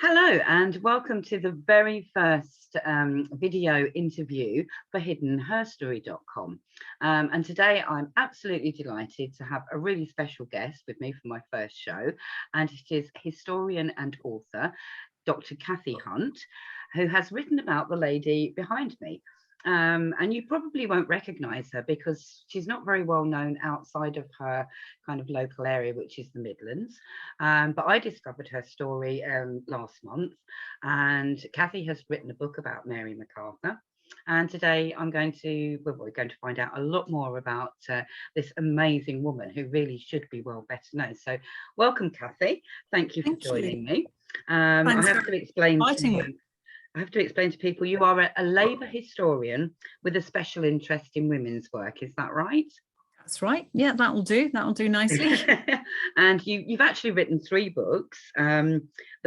Hello and welcome to the very first video interview for hiddenherstory.com. And today I'm absolutely delighted to have a really special guest with me for my first show, and it is historian and author Dr. Cathy Hunt, who has written about the lady behind me. And you probably won't recognize her because she's not very well known outside of her kind of local area, which is the Midlands. But I discovered her story last month, and Cathy has written a book about Mary Macarthur. And today we're going to find out a lot more about this amazing woman who really should be well better known. So welcome, Cathy. Thank you for joining me. I have to explain to people you are a Labour historian with a special interest in women's work. Is that right? That's right. Yeah, that'll do nicely. And you've actually written 3 books. The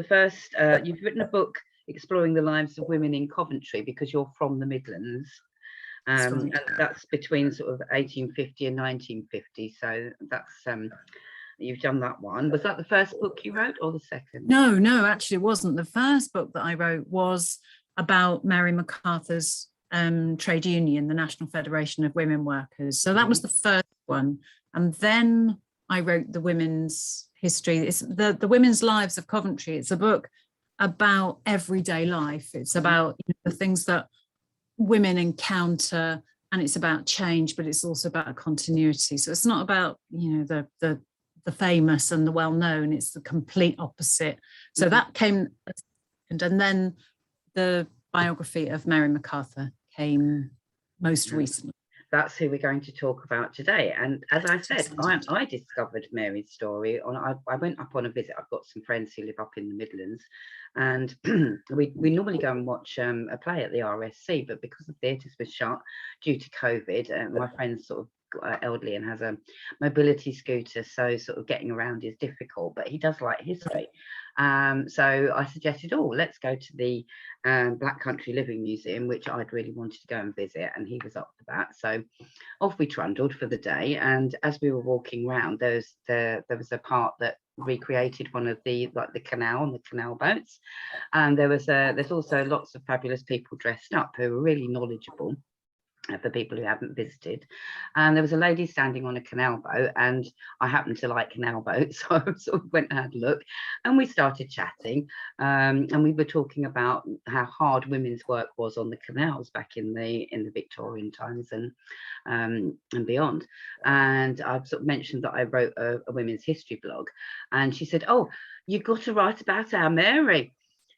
first, you've written a book exploring the lives of women in Coventry because you're from the Midlands. And that's between sort of 1850 and 1950. So that's you've done that one. Was that the first book you wrote or the second? No, actually it wasn't. The first book that I wrote was about Mary Macarthur's trade union, the National Federation of Women Workers. So that was the first one. And then I wrote the women's history. It's the Women's Lives of Coventry. It's a book about everyday life. It's about the things that women encounter, and it's about change, but it's also about a continuity. So it's not about, the famous and the well-known, it's the complete opposite. So that came, and then the biography of Mary Macarthur came most recently. That's who we're going to talk about today. And as I said, I discovered Mary's story I went up on a visit. I've got some friends who live up in the Midlands, and we normally go and watch a play at the RSC, but because the theatres were shut due to COVID, my friend's sort of elderly and has a mobility scooter, so sort of getting around is difficult, but he does like history. So I suggested, let's go to the Black Country Living Museum, which I'd really wanted to go and visit, and he was up for that. So off we trundled for the day, and as we were walking around, there was a part that recreated one of the canal and the canal boats, and there's also lots of fabulous people dressed up who were really knowledgeable for people who haven't visited. And there was a lady standing on a canal boat, and I happened to like canal boats, so I sort of went and had a look, and we started chatting, and we were talking about how hard women's work was on the canals back in the Victorian times and beyond. And I've sort of mentioned that I wrote a women's history blog, and she said, you've got to write about our Mary.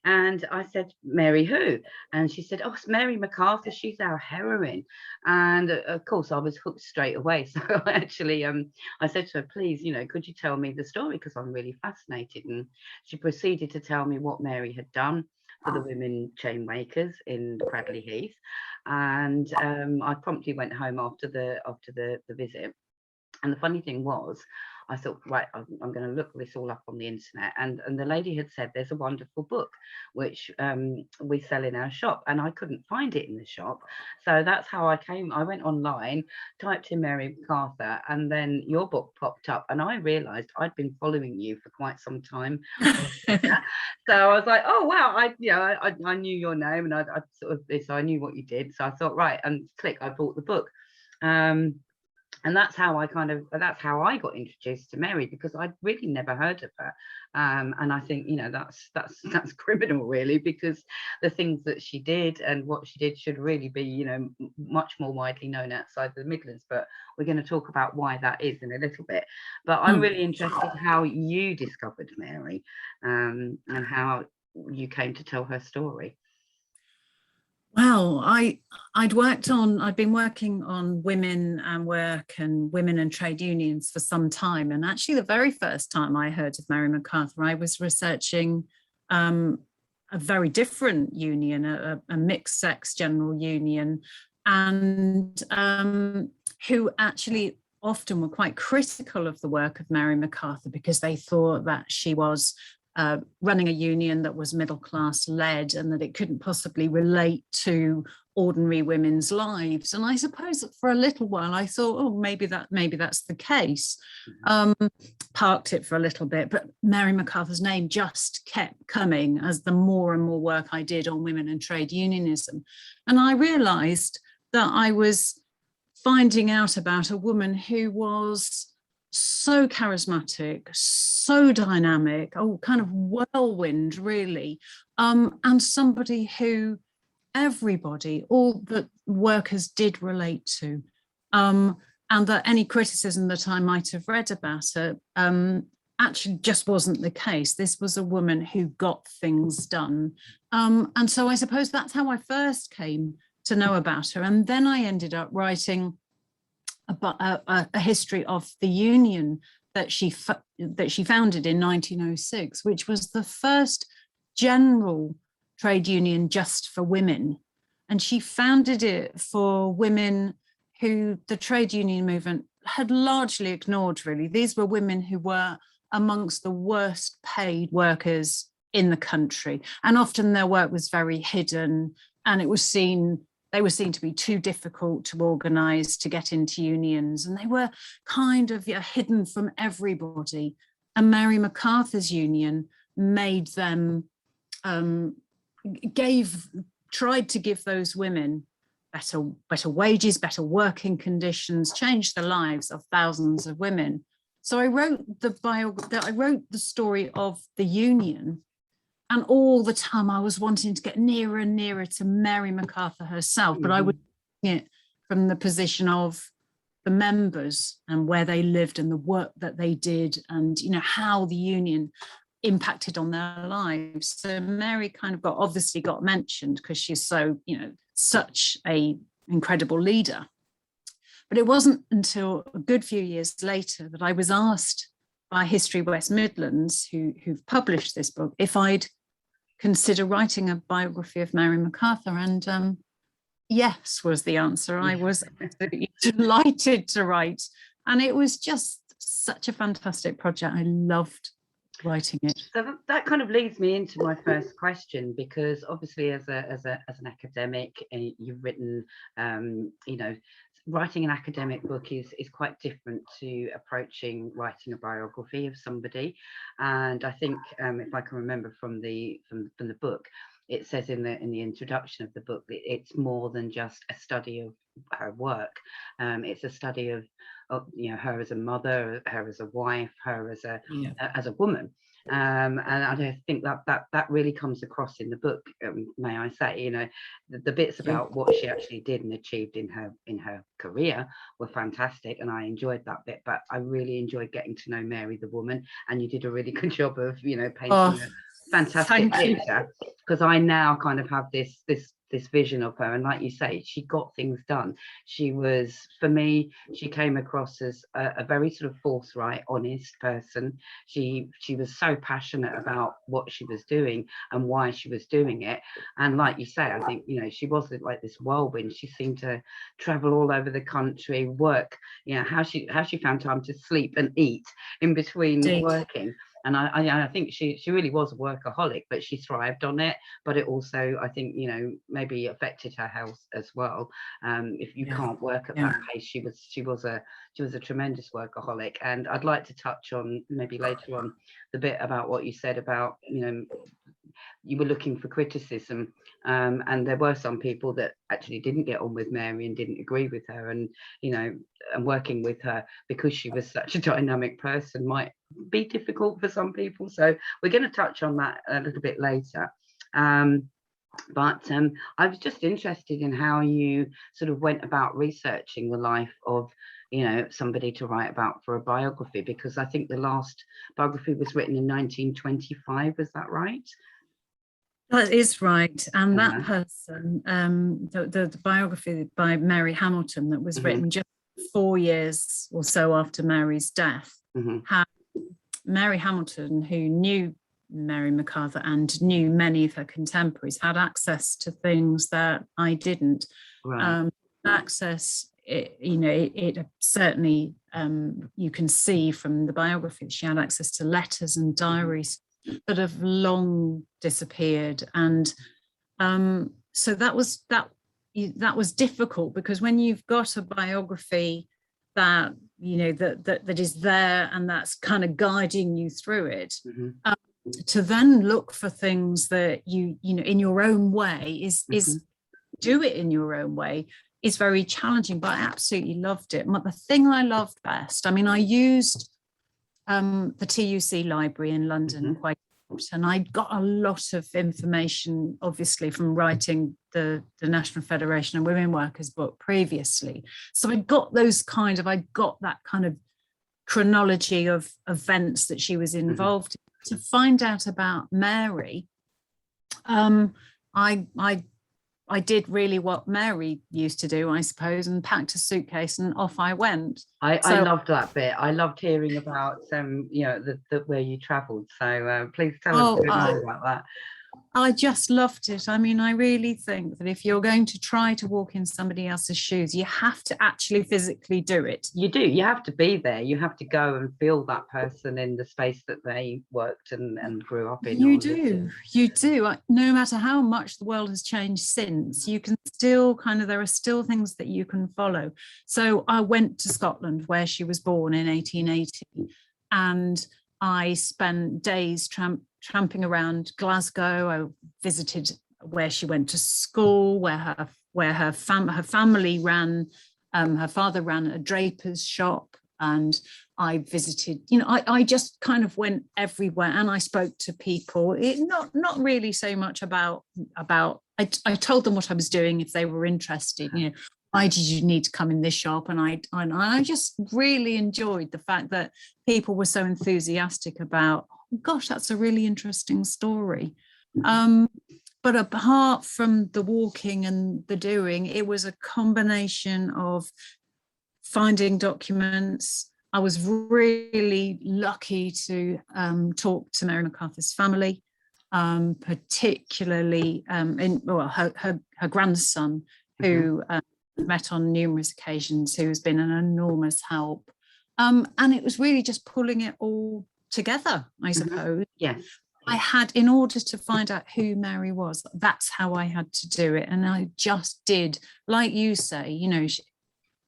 And I said, Mary who? And she said, it's Mary Macarthur, she's our heroine. And of course I was hooked straight away. So actually I said to her, please, could you tell me the story, because I'm really fascinated. And she proceeded to tell me what Mary had done for the women chain makers in Cradley Heath. And I promptly went home after the visit. And the funny thing was, I thought, right, I'm going to look this all up on the internet. And the lady had said there's a wonderful book which we sell in our shop, and I couldn't find it in the shop. So that's how I went online, typed in Mary Macarthur, and then your book popped up, and I realized I'd been following you for quite some time. So I was like, oh wow, I knew your name, and so I knew what you did. So I thought, right, and click, I bought the book. And that's how I got introduced to Mary, because I'd really never heard of her. And I think, that's criminal, really, because the things that she did and what she did should really be, much more widely known outside the Midlands. But we're going to talk about why that is in a little bit. But I'm really interested how you discovered Mary, and how you came to tell her story. Well, I'd been working on women and work and women and trade unions for some time. And actually the very first time I heard of Mary Macarthur, I was researching a very different union, a mixed sex general union, and who actually often were quite critical of the work of Mary Macarthur because they thought that she was running a union that was middle class led, and that it couldn't possibly relate to ordinary women's lives. And I suppose that for a little while I thought, oh, maybe that's the case. Parked it for a little bit, but Mary McArthur's name just kept coming as the more and more work I did on women and trade unionism. And I realized that I was finding out about a woman who was so charismatic, so dynamic, kind of whirlwind, really, and somebody who everybody, all the workers did relate to, and that any criticism that I might have read about her actually just wasn't the case. This was a woman who got things done. And so I suppose that's how I first came to know about her. And then I ended up writing a history of the union that she founded in 1906, which was the first general trade union just for women. And she founded it for women who the trade union movement had largely ignored, really. These were women who were amongst the worst paid workers in the country. And often their work was very hidden, and they were seen to be too difficult to organise, to get into unions. And they were kind of hidden from everybody. And Mary McArthur's union made them, tried to give those women better wages, better working conditions, changed the lives of thousands of women. So I wrote the story of the union, and all the time I was wanting to get nearer and nearer to Mary McArthur herself, but I was doing it from the position of the members and where they lived and the work that they did, and how the union impacted on their lives. So Mary kind of obviously got mentioned because she's so, such a incredible leader. But it wasn't until a good few years later that I was asked by History West Midlands, who've published this book, if I'd consider writing a biography of Mary McArthur. And yes was the answer. I was absolutely delighted to write. And it was just such a fantastic project. I loved writing it. So that kind of leads me into my first question, because obviously as an academic, you've written, writing an academic book is quite different to approaching writing a biography of somebody. And I think if I can remember from the book, it says in the introduction of the book that it's more than just a study of her work. It's a study of her as a mother, her as a wife, her as a woman. And I think that really comes across in the book, may I say. The bits about what she actually did and achieved in her career were fantastic, and I enjoyed that bit. But I really enjoyed getting to know Mary the woman, and you did a really good job of painting a fantastic picture, because I now kind of have this vision of her. And like you say, she got things done. She was, for me, she came across as a very sort of forthright, honest person. She was so passionate about what she was doing and why she was doing it. And like you say, I think she wasn't like this whirlwind. She seemed to travel all over the country, work, how she found time to sleep and eat in between working. And I think she really was a workaholic, but she thrived on it. But it also, I think, maybe affected her health as well. If you can't work at that pace, she was a tremendous workaholic. And I'd like to touch on maybe later on the bit about what you said about, you were looking for criticism, and there were some people that actually didn't get on with Mary and didn't agree with her, and and working with her because she was such a dynamic person might be difficult for some people. So we're going to touch on that a little bit later. But I was just interested in how you sort of went about researching the life of somebody to write about for a biography, because I think the last biography was written in 1925. Is that right? That is right. And that person, the biography by Mary Hamilton that was written just 4 years or so after Mary's death, had Mary Hamilton, who knew Mary McArthur and knew many of her contemporaries, had access to things that I didn't. Right. Access, it certainly, you can see from the biography, she had access to letters and diaries that have long disappeared. And so that was difficult, because when you've got a biography that, you know, that is there and that's kind of guiding you through it, to then look for things that you know in your own way is do it in your own way is very challenging. But I absolutely loved it. The thing I loved best, I mean, I used the TUC library in London quite a lot, and I got a lot of information, obviously, from writing the National Federation of Women Workers book previously. So I got that kind of chronology of events that she was involved in. To find out about Mary, I did really what Mary used to do, I suppose, and packed a suitcase and off I went. I loved that bit. I loved hearing about you know, the where you travelled. So please tell us a bit more about that. I just loved it. I mean, I really think that if you're going to try to walk in somebody else's shoes, you have to actually physically do it. You do. You have to be there. You have to go and feel that person in the space that they worked and grew up in. You do. You do. No matter how much the world has changed since, you can still there are still things that you can follow. So I went to Scotland, where she was born in 1880, and I spent days tramping around Glasgow. I visited where she went to school, where her family ran. Her father ran a draper's shop, and I visited. You know, I just kind of went everywhere, and I spoke to people. Not really so much about. I told them what I was doing if they were interested. You know, why did you need to come in this shop? And I just really enjoyed the fact that people were so enthusiastic about, oh, gosh, that's a really interesting story. But apart from the walking and the doing, it was a combination of finding documents. I was really lucky to talk to Mary Macarthur's family, particularly her grandson, who met on numerous occasions, who has been an enormous help. And it was really just pulling it all together, I suppose. Yes. I had, in order to find out who Mary was, that's how I had to do it. And I just did, like you say, you know,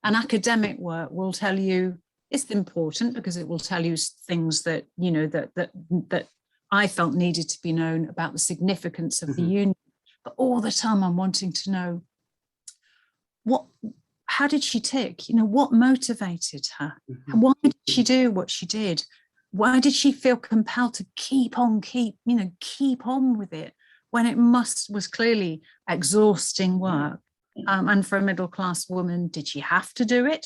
an academic work will tell you it's important, because it will tell you things that, you know, that I felt needed to be known about the significance of the union. But all the time I'm wanting to know, how did she tick? You know, what motivated her? Why did she do what she did? Why did she feel compelled to keep on with it when it was clearly exhausting work? And for a middle-class woman, did she have to do it?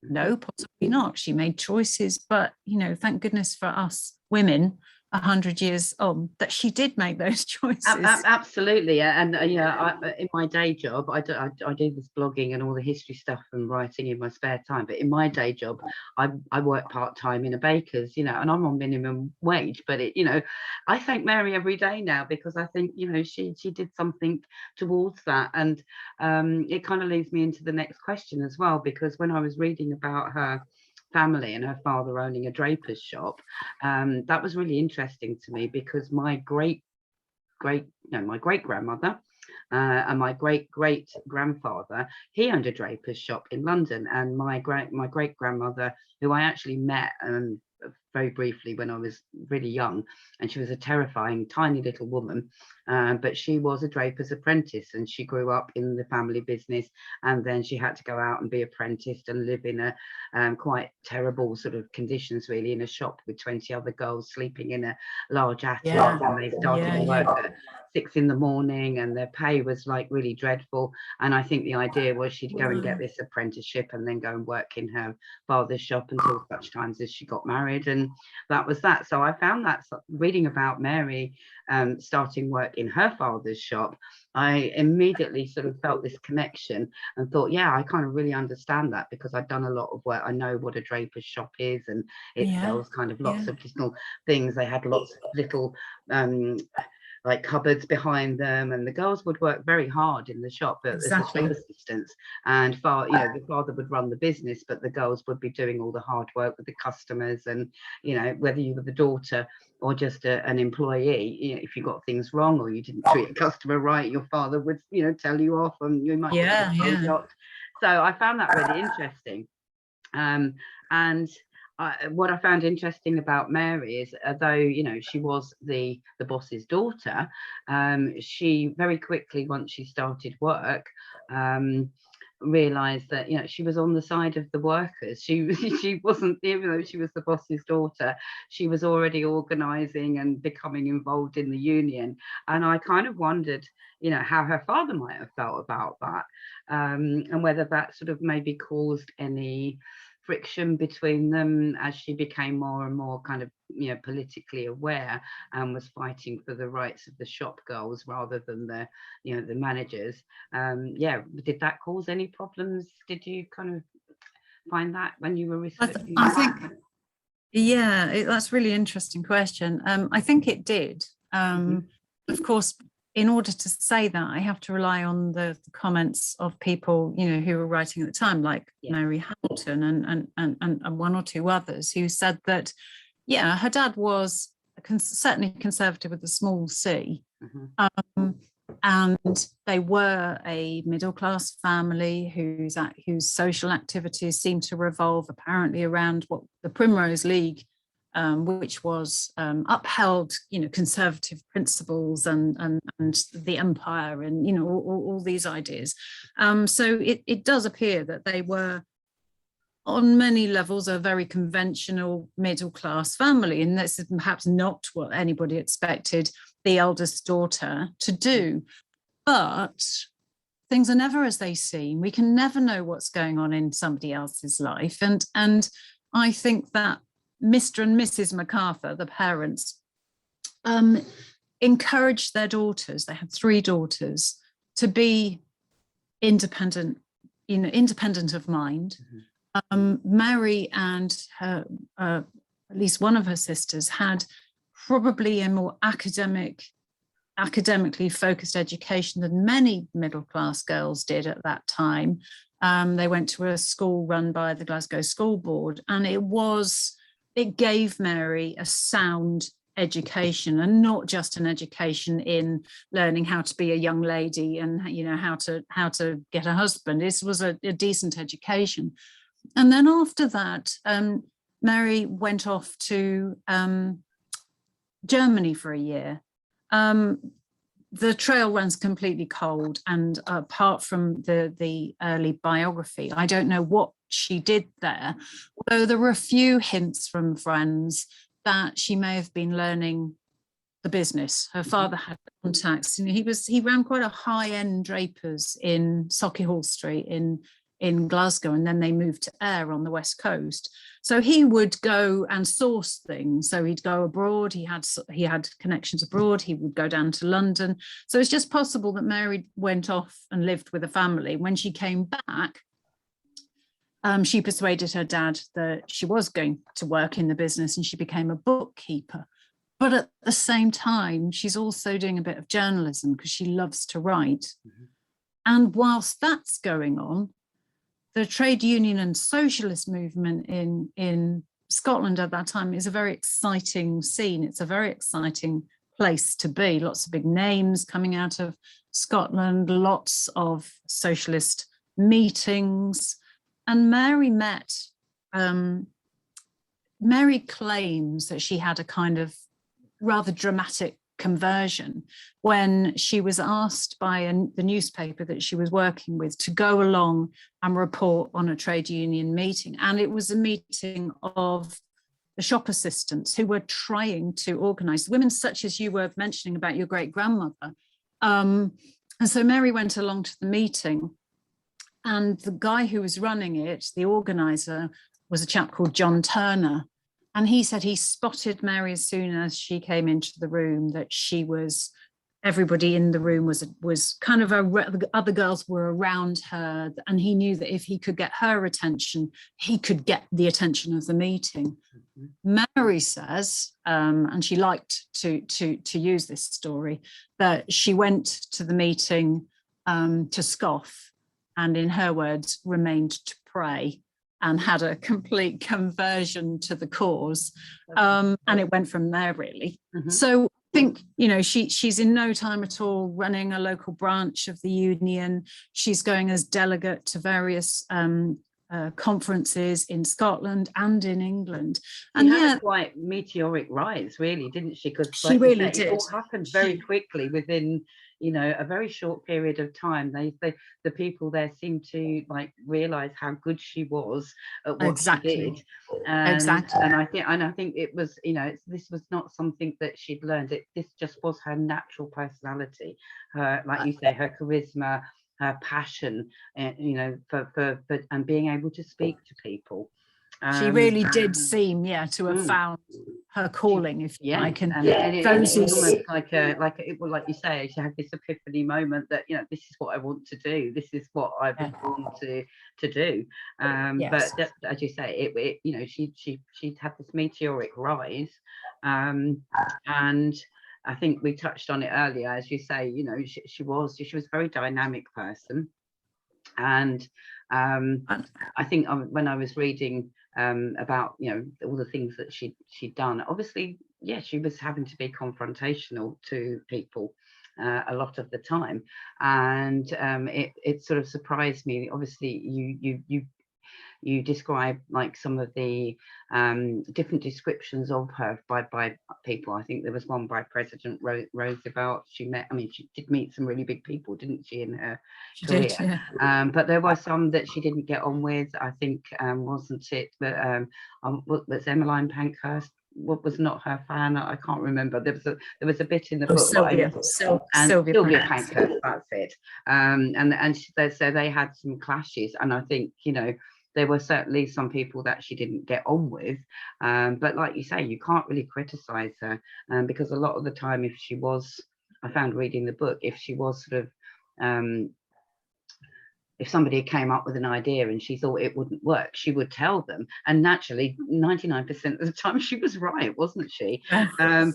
No, possibly not. She made choices, but, you know, thank goodness for us women, 100 years on, that she did make those choices. Absolutely. And in my day job, I do this blogging and all the history stuff and writing in my spare time, but in my day job I work part-time in a baker's, you know, and I'm on minimum wage, but it, you know, I thank Mary every day now, because I think, you know, she did something towards that. And it kind of leads me into the next question as well, because when I was reading about her family and her father owning a draper's shop, that was really interesting to me, because my great grandmother and my great grandfather, he owned a draper's shop in London, and my great grandmother, who I actually met very briefly when I was really young, and she was a terrifying tiny little woman, but she was a draper's apprentice, and she grew up in the family business, and then she had to go out and be apprenticed and live in a quite terrible sort of conditions, really, in a shop with 20 other girls sleeping in a large attic. And they started work at 6 in the morning, and their pay was like really dreadful. And I think the idea was she'd go and get this apprenticeship and then go and work in her father's shop until such times as she got married, and that was that. So I found that, reading about Mary starting work in her father's shop, I immediately sort of felt this connection and thought, yeah, I kind of really understand that, because I've done a lot of work. I know what a draper's shop is, and it sells kind of lots of additional things. They had lots of little like cupboards behind them, and the girls would work very hard in the shop as shop assistants, and the father would run the business, but the girls would be doing all the hard work with the customers. And whether you were the daughter or just an employee, if you got things wrong or you didn't treat a customer right, your father would tell you off, and you might get shocked. So I found that really interesting. And what I found interesting about Mary is, although she was the boss's daughter, she very quickly, once she started work, realized that she was on the side of the workers. She wasn't, even though she was the boss's daughter, she was already organizing and becoming involved in the union. And I kind of wondered how her father might have felt about that, and whether that sort of maybe caused any friction between them as she became more and more kind of politically aware and was fighting for the rights of the shop girls rather than the the managers. Did that cause any problems? Did you kind of find that when you were researching? I think that's a really interesting question. I think it did. Of course, in order to say that, I have to rely on the comments of people, who were writing at the time, like Mary Hamilton and one or two others, who said that, her dad was certainly conservative with a small c, and they were a middle-class family whose social activities seemed to revolve apparently around what the Primrose League, which was upheld, conservative principles and the empire and all these ideas. So it does appear that they were, on many levels, a very conventional middle-class family, and this is perhaps not what anybody expected the eldest daughter to do. But things are never as they seem. We can never know what's going on in somebody else's life, and I think that Mr. and Mrs. Mcarthur, the parents, encouraged their daughters, they had 3 daughters, to be independent, independent of mind. Mary and her, at least one of her sisters, had probably a more academically focused education than many middle-class girls did at that time. They went to a school run by the Glasgow School Board, and it gave Mary a sound education, and not just an education in learning how to be a young lady and how to get a husband. This was a decent education. And then after that, Mary went off to Germany for a year. The trail runs completely cold, and apart from the early biography, I don't know what she did there, although there were a few hints from friends that she may have been learning the business. Her father had contacts, and he ran quite a high-end drapers in Sauchiehall Street in Glasgow, and then they moved to Ayr on the west coast. So he would go and source things. So he'd go abroad. He had connections abroad. He would go down to London. So it's just possible that Mary went off and lived with a family. When she came back, she persuaded her dad that she was going to work in the business, and she became a bookkeeper. But at the same time, she's also doing a bit of journalism because she loves to write. And whilst that's going on, the trade union and socialist movement in Scotland at that time is a very exciting scene. It's a very exciting place to be. Lots of big names coming out of Scotland, lots of socialist meetings. And Mary claims that she had a kind of rather dramatic conversion when she was asked by the newspaper that she was working with to go along and report on a trade union meeting. And it was a meeting of the shop assistants who were trying to organise women such as you were mentioning about your great-grandmother. And so Mary went along to the meeting, and the guy who was running it, the organiser, was a chap called John Turner. And he said he spotted Mary as soon as she came into the room, that she was everybody in the room was kind of the other girls were around her, and he knew that if he could get her attention, he could get the attention of the meeting. Mary says, and she liked to use this story, that she went to the meeting to scoff, and in her words, remained to pray, and had a complete conversion to the cause. And it went from there, really. So I think, she's in no time at all running a local branch of the union. She's going as delegate to various conferences in Scotland and in England. And she had a quite meteoric rise, really, didn't she? Because she really did. It all happened very quickly within, a very short period of time. The people there seemed to realize how good she was at what she did. And I think it was, this was not something that she'd learned. This just was her natural personality. Her, like you say, her charisma, her passion, for and being able to speak to people. She really did seem, to have found her calling, if you like. And it was almost like you say, she had this epiphany moment that this is what I want to do. This is what I've been born to do. But as you say, she had this meteoric rise, and I think we touched on it earlier, as you say. She was a very dynamic person, and I think when I was reading about all the things that she'd done, obviously, she was having to be confrontational to people a lot of the time, and it sort of surprised me. Obviously, you describe some of the different descriptions of her by people. I think there was one by President Roosevelt. She did meet some really big people, didn't she, in her career? Did, yeah. But there were some that she didn't get on with, I think, wasn't it? But was Emmeline Pankhurst was not her fan. I can't remember. There was a bit in the book. Sylvia Pankhurst, that's it. And so they had some clashes, and I think there were certainly some people that she didn't get on with, but like you say, you can't really criticize her, because a lot of the time, I found reading the book, if she was sort of if somebody came up with an idea and she thought it wouldn't work, she would tell them, and naturally 99% of the time she was right, wasn't she? But I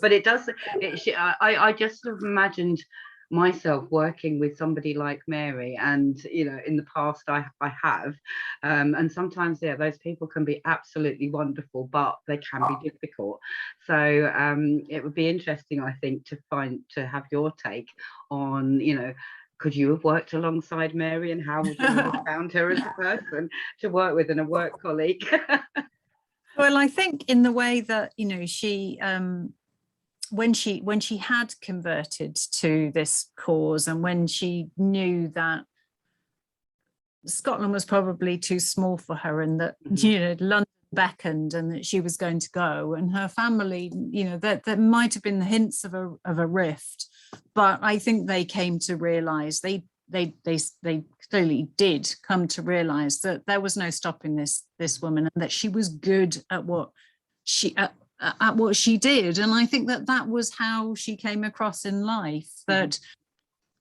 just sort of imagined myself working with somebody like Mary, and in the past I have, and sometimes those people can be absolutely wonderful, but they can be difficult. So it would be interesting, I think, to have your take on could you have worked alongside Mary, and how would you have found her as a person to work with and a work colleague? Well, I think in the way that she when she had converted to this cause, and when she knew that Scotland was probably too small for her, and that London beckoned, and that she was going to go, and her family, that there might have been the hints of a rift, but I think they came to realize, they clearly did come to realize that there was no stopping this woman, and that she was good at what she did. And I think that was how she came across in life, that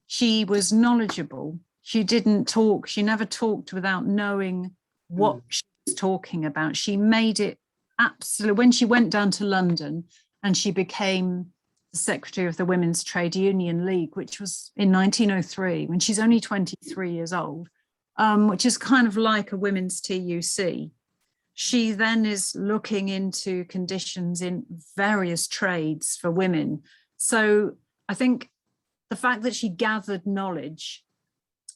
she was knowledgeable. She never talked without knowing what she was talking about. She made it absolute. When she went down to London and she became the secretary of the Women's Trade Union League, which was in 1903, when she's only 23 years old, which is kind of like a women's TUC. She then is looking into conditions in various trades for women. So I think the fact that she gathered knowledge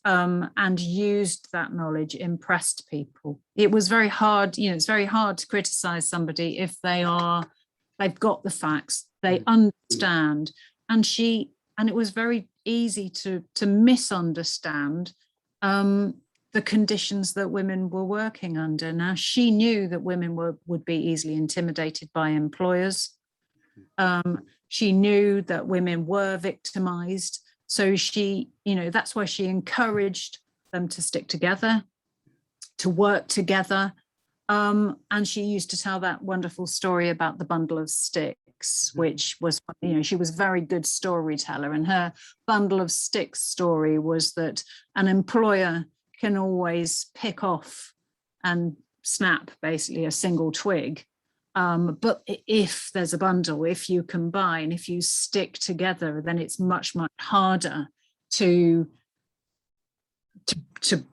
and used that knowledge impressed people. It was very hard, it's very hard to criticize somebody if they've got the facts, they understand. And it was very easy to misunderstand the conditions that women were working under. Now, she knew that women would be easily intimidated by employers. She knew that women were victimized. So that's why she encouraged them to stick together, to work together. And she used to tell that wonderful story about the bundle of sticks. sticks, which was, she was a very good storyteller, and her bundle of sticks story was that an employer can always pick off and snap basically a single twig. But if there's a bundle, if you combine, if you stick together, then it's much, much harder to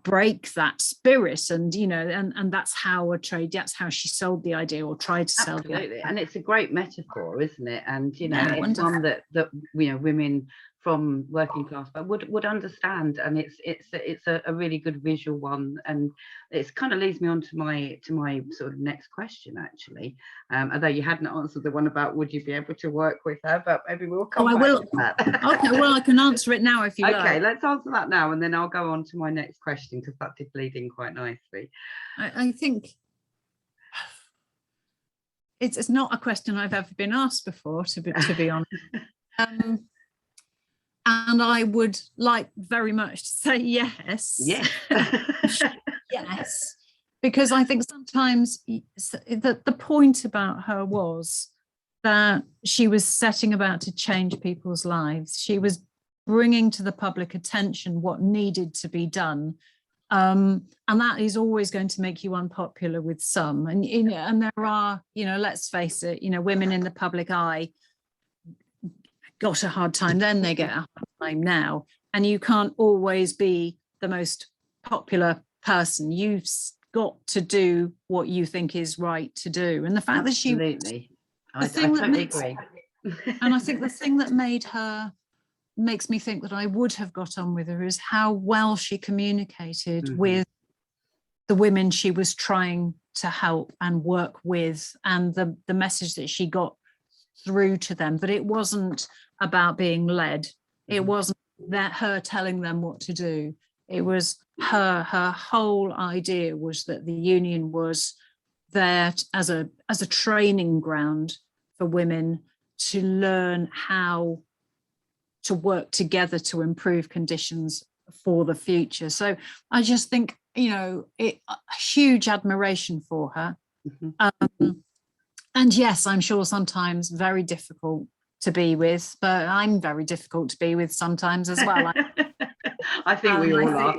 break that spirit. And and that's how that's how she sold the idea, or tried to sell the idea. And it's a great metaphor, isn't it? And Yeah, it's wonderful. one that women from working class but would understand, and it's a really good visual one, and it's kind of leads me on to my sort of next question, actually, although you hadn't answered the one about would you be able to work with her, but maybe we'll come back to that. Okay, well, I can answer it now if you like. Okay, let's answer that now, and then I'll go on to my next question, because that did lead in quite nicely. I think it's not a question I've ever been asked before, to be honest. And I would like very much to say yes. Yes. Yes. Because I think sometimes the point about her was that she was setting about to change people's lives. She was bringing to the public attention what needed to be done. And that is always going to make you unpopular with some. And there are, let's face it, women in the public eye got a hard time then, they get a hard time now. And you can't always be the most popular person. You've got to do what you think is right to do. And the fact that she... Absolutely. I totally agree. And I think the thing that makes me think that I would have got on with her is how well she communicated with the women she was trying to help and work with, and the message that she got through to them. But it wasn't about being led. It wasn't that her telling them what to do. It was her whole idea was that the union was there as a training ground for women to learn how to work together to improve conditions for the future. So I just think, a huge admiration for her. And yes, I'm sure sometimes very difficult to be with, but I'm very difficult to be with sometimes as well. I think we all are.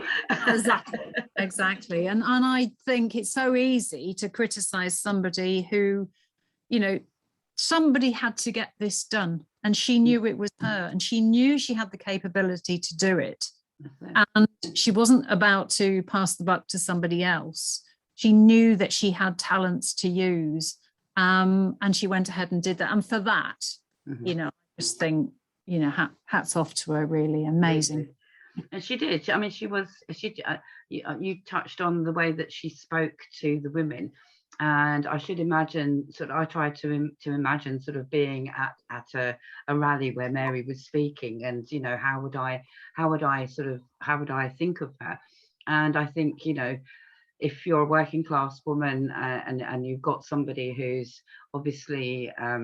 Exactly. And I think it's so easy to criticize somebody who, somebody had to get this done, and she knew it was her, and she knew she had the capability to do it. And she wasn't about to pass the buck to somebody else. She knew that she had talents to use, and she went ahead and did that. And for that, I just think, hats off to her, really amazing. And she did. I mean, you touched on the way that she spoke to the women. And I should imagine, I tried to imagine sort of being at a rally where Mary was speaking, and how would I think of her? And I think if you're a working class woman and you've got somebody who's obviously a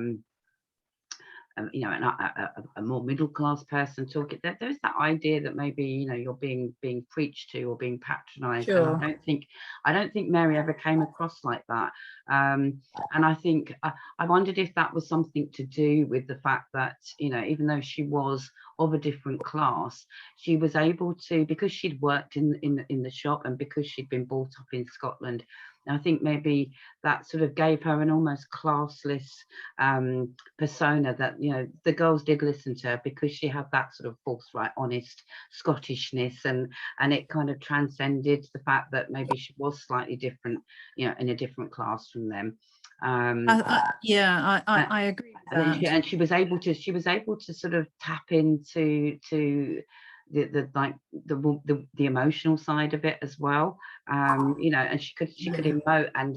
more middle class person talking, there's that idea that maybe you're being preached to or being patronized. Sure. And I don't think Mary ever came across like that. And I think I wondered if that was something to do with the fact that even though she was of a different class, she was able to, because she'd worked in the shop, and because she'd been brought up in Scotland, I think maybe that sort of gave her an almost classless persona, that the girls did listen to her because she had that sort of forthright, honest Scottishness, and it kind of transcended the fact that maybe she was slightly different, in a different class from them. I agree with that. And she was able to sort of tap into the emotional side of it as well, and she could emote and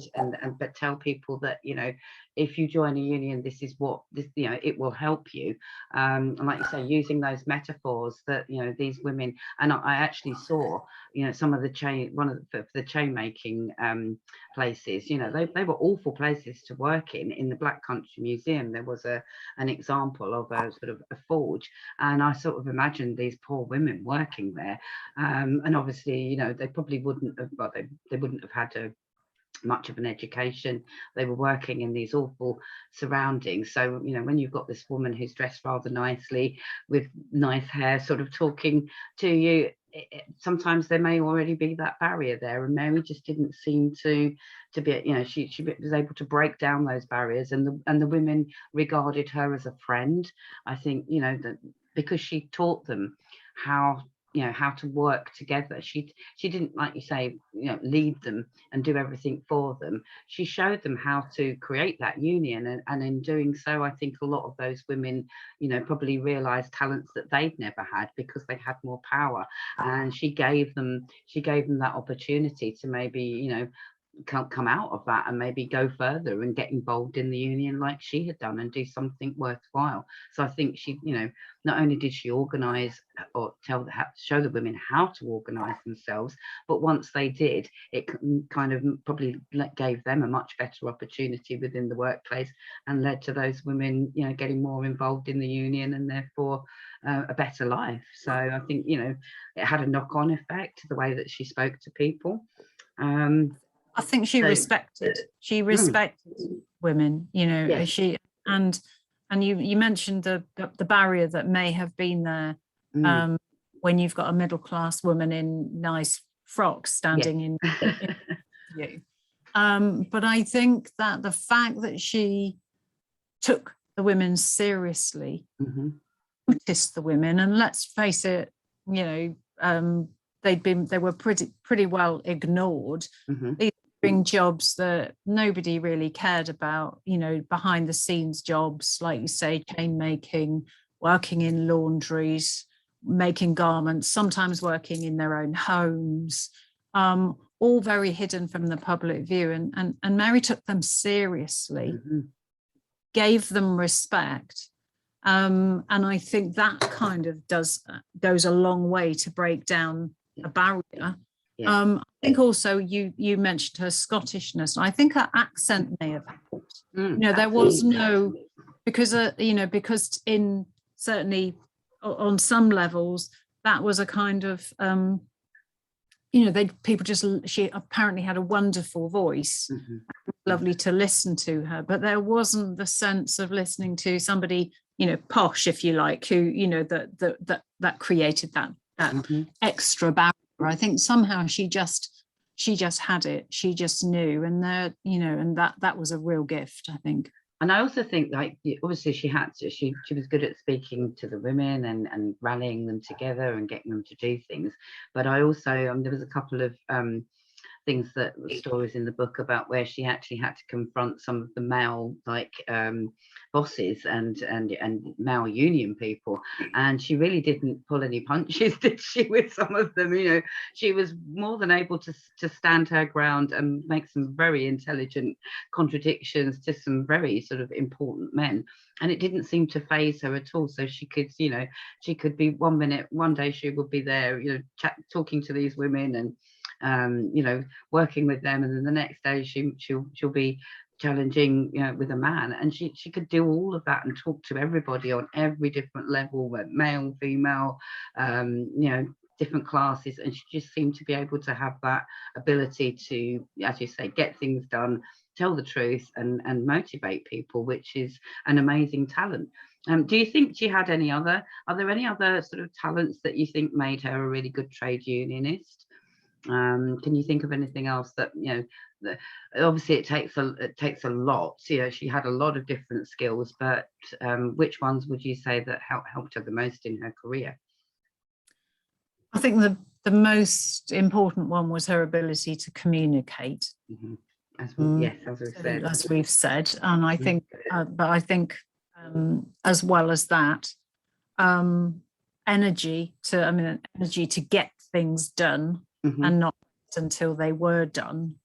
but tell people that if you join a union, this is what it will help you, and like you say, using those metaphors that these women, and I actually saw some of the chain making places, they were awful places to work in the Black Country Museum. There was an example of a sort of a forge, and I sort of imagined these poor women working there, and obviously they probably wouldn't have, they wouldn't have had much of an education. They were working in these awful surroundings. So, you know, when you've got this woman who's dressed rather nicely with nice hair sort of talking to you, sometimes there may already be that barrier there, and Mary just didn't seem to be, you know, she was able to break down those barriers, and the women regarded her as a friend. I think, you know, that because she taught them how, you know, how to work together. She didn't, like you say, you know, lead them and do everything for them. She showed them how to create that union, and in doing so, I think a lot of those women, you know, probably realized talents that they'd never had because they had more power, and she gave them that opportunity to maybe, you know, come out of that and maybe go further and get involved in the union like she had done and do something worthwhile. So I think she, you know, not only did she organize or show the women how to organize themselves, but once they did, it kind of probably gave them a much better opportunity within the workplace and led to those women, you know, getting more involved in the union and therefore a better life. So I think, you know, it had a knock-on effect to the way that she spoke to people. I think she respected women, you know, yes. she and you mentioned the barrier that may have been there when you've got a middle class woman in nice frocks standing in you. But I think that the fact that she took the women seriously, noticed the women, and let's face it, you know, they were pretty well ignored. These doing jobs that nobody really cared about, you know, behind the scenes jobs, like you say, chain making, working in laundries, making garments, sometimes working in their own homes, all very hidden from the public view. And Mary took them seriously, gave them respect. And I think that kind of goes a long way to break down a barrier. I think also you mentioned her Scottishness. I think her accent may have helped. You know, there was no, because you know, because in certainly on some levels that was a kind of you know, she apparently had a wonderful voice, lovely to listen to her, but there wasn't the sense of listening to somebody, you know, posh, if you like, who, you know, that created that extra barrier. I think somehow she just had it. She just knew, and that, you know, and that was a real gift, I think. And I also think, like, obviously she was good at speaking to the women and rallying them together and getting them to do things. But I also there was a couple of things that were stories in the book about where she actually had to confront some of the male, like, bosses and male union people, and she really didn't pull any punches, did she, with some of them? You know, she was more than able to stand her ground and make some very intelligent contradictions to some very sort of important men, and it didn't seem to phase her at all. So she could, you know, she could be one day she would be there, you know, talking to these women and you know, working with them, and then the next day she'll be challenging, you know, with a man, and she could do all of that and talk to everybody on every different level, male, female, you know, different classes, and she just seemed to be able to have that ability to, as you say, get things done, tell the truth, and motivate people, which is an amazing talent. Do you think she had are there any other sort of talents that you think made her a really good trade unionist? Can you think of anything else that, you know, obviously it takes a lot, you know, she had a lot of different skills, but which ones would you say that helped her the most in her career? I think the most important one was her ability to communicate. As we've said, and I think but I think as well as that, energy to get things done, and not until they were done.